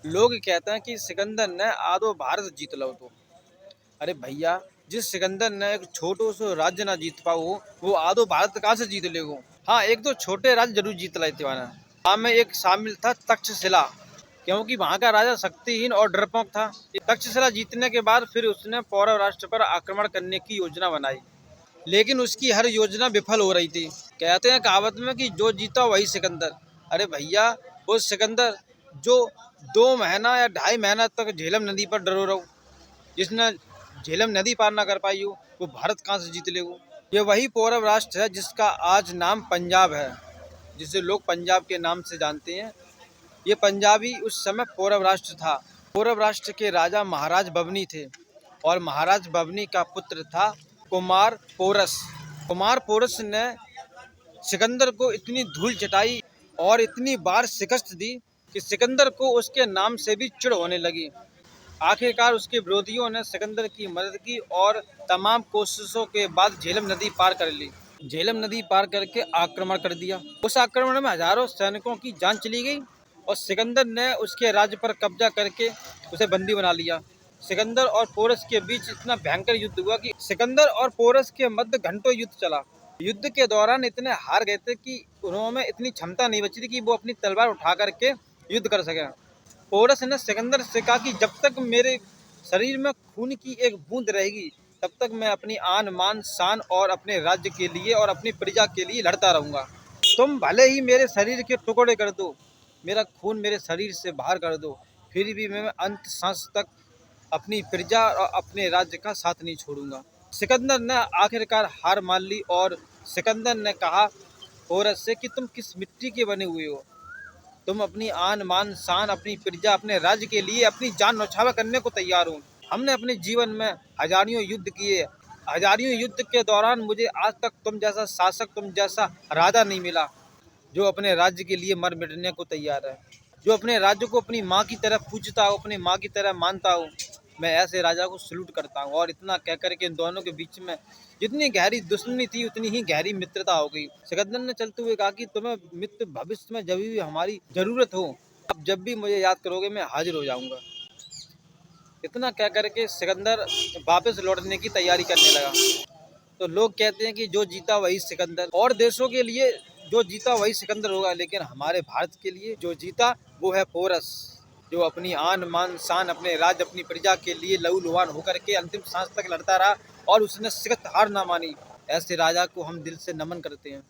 लोग कहते हैं कि सिकंदर ने आधो भारत जीत लो तो। अरे भैया, जिस सिकंदर ने एक छोटो सो राज्य ना जीत पाओ वो आधो भारत कहाँ से जीत लेगो। हाँ, एक दो छोटे राज्य जरूर जीत लेते वाला। हाँ, में एक शामिल था तक्षशिला, क्योंकि वहां का राजा शक्तिहीन और डरपोक था। तक्षशिला जीतने के बाद फिर उसने पौरव राष्ट्र पर आक्रमण करने की योजना बनाई, लेकिन उसकी हर योजना विफल हो रही थी। कहते हैं कहावत में कि जो जीता वही सिकंदर। अरे भैया, वो सिकंदर जो 2 महीना या 2.5 महीना तक झेलम नदी पर डरो रहो, जिसने झेलम नदी पार ना कर पाई हो, वो भारत कहाँ से जीत ले वो। ये वही पौरव राष्ट्र है जिसका आज नाम पंजाब है, जिसे लोग पंजाब के नाम से जानते हैं। ये पंजाबी उस समय पौरव राष्ट्र था। पौरव राष्ट्र के राजा महाराज बवनी थे, और महाराज बवनी का पुत्र था कुमार पोरस। कुमार पोरस ने सिकंदर को इतनी धूल चटाई और इतनी बार शिकस्त दी कि सिकंदर को उसके नाम से भी चिढ़ होने लगी। आखिरकार उसके विरोधियों ने सिकंदर की मदद की और तमाम कोशिशों के बाद झेलम नदी पार कर ली। झेलम नदी पार करके आक्रमण कर दिया। उस आक्रमण में हजारों सैनिकों की जान चली गई और सिकंदर ने उसके राज्य पर कब्जा करके उसे बंदी बना लिया। सिकंदर और पोरस के बीच इतना भयंकर युद्ध हुआ कि सिकंदर और पोरस के मध्य घंटों युद्ध चला। युद्ध के दौरान इतने हार गए थे कि उन्होंने इतनी क्षमता नहीं बची थी कि वो अपनी तलवार उठा करके युद्ध कर सके। पोरस ने सिकंदर से कहा कि जब तक मेरे शरीर में खून की एक बूंद रहेगी, तब तक मैं अपनी आन मान शान और अपने राज्य के लिए और अपनी प्रजा के लिए लड़ता रहूंगा। तुम भले ही मेरे शरीर के टुकड़े कर दो, मेरा खून मेरे शरीर से बाहर कर दो, फिर भी मैं अंत सांस तक अपनी प्रजा और अपने राज्य का साथ नहीं छोड़ूंगा। सिकंदर ने आखिरकार हार मान ली और सिकंदर ने कहा पोरस से कि तुम किस मिट्टी के बने हुए हो। तुम अपनी आन मान शान, अपनी प्रजा, अपने राज्य के लिए अपनी जान न्यौछावर करने को तैयार हो। हमने अपने जीवन में हजारियों युद्ध किए। हजारियों युद्ध के दौरान मुझे आज तक तुम जैसा शासक, तुम जैसा राजा नहीं मिला जो अपने राज्य के लिए मर मिटने को तैयार है, जो अपने राज्य को अपनी माँ की तरह पूजता हो, अपनी माँ की तरह मानता हो। मैं ऐसे राजा को सल्यूट करता हूँ। और इतना कह करके इन दोनों के बीच में जितनी गहरी दुश्मनी थी उतनी ही गहरी मित्रता हो गई। सिकंदर ने चलते हुए कहा कि तुम्हें मित्र भविष्य में जब भी हमारी जरूरत हो, अब जब भी मुझे याद करोगे मैं हाजिर हो जाऊंगा। इतना कह करके सिकंदर वापस लौटने की तैयारी करने लगा। तो लोग कहते हैं कि जो जीता वही सिकंदर, और देशों के लिए जो जीता वही सिकंदर होगा, लेकिन हमारे भारत के लिए जो जीता वो है पोरस, जो अपनी आन मान शान, अपने राज्य, अपनी प्रजा के लिए लहू लुहान होकर के अंतिम सांस तक लड़ता रहा और उसने शिकस्त हार ना मानी। ऐसे राजा को हम दिल से नमन करते हैं।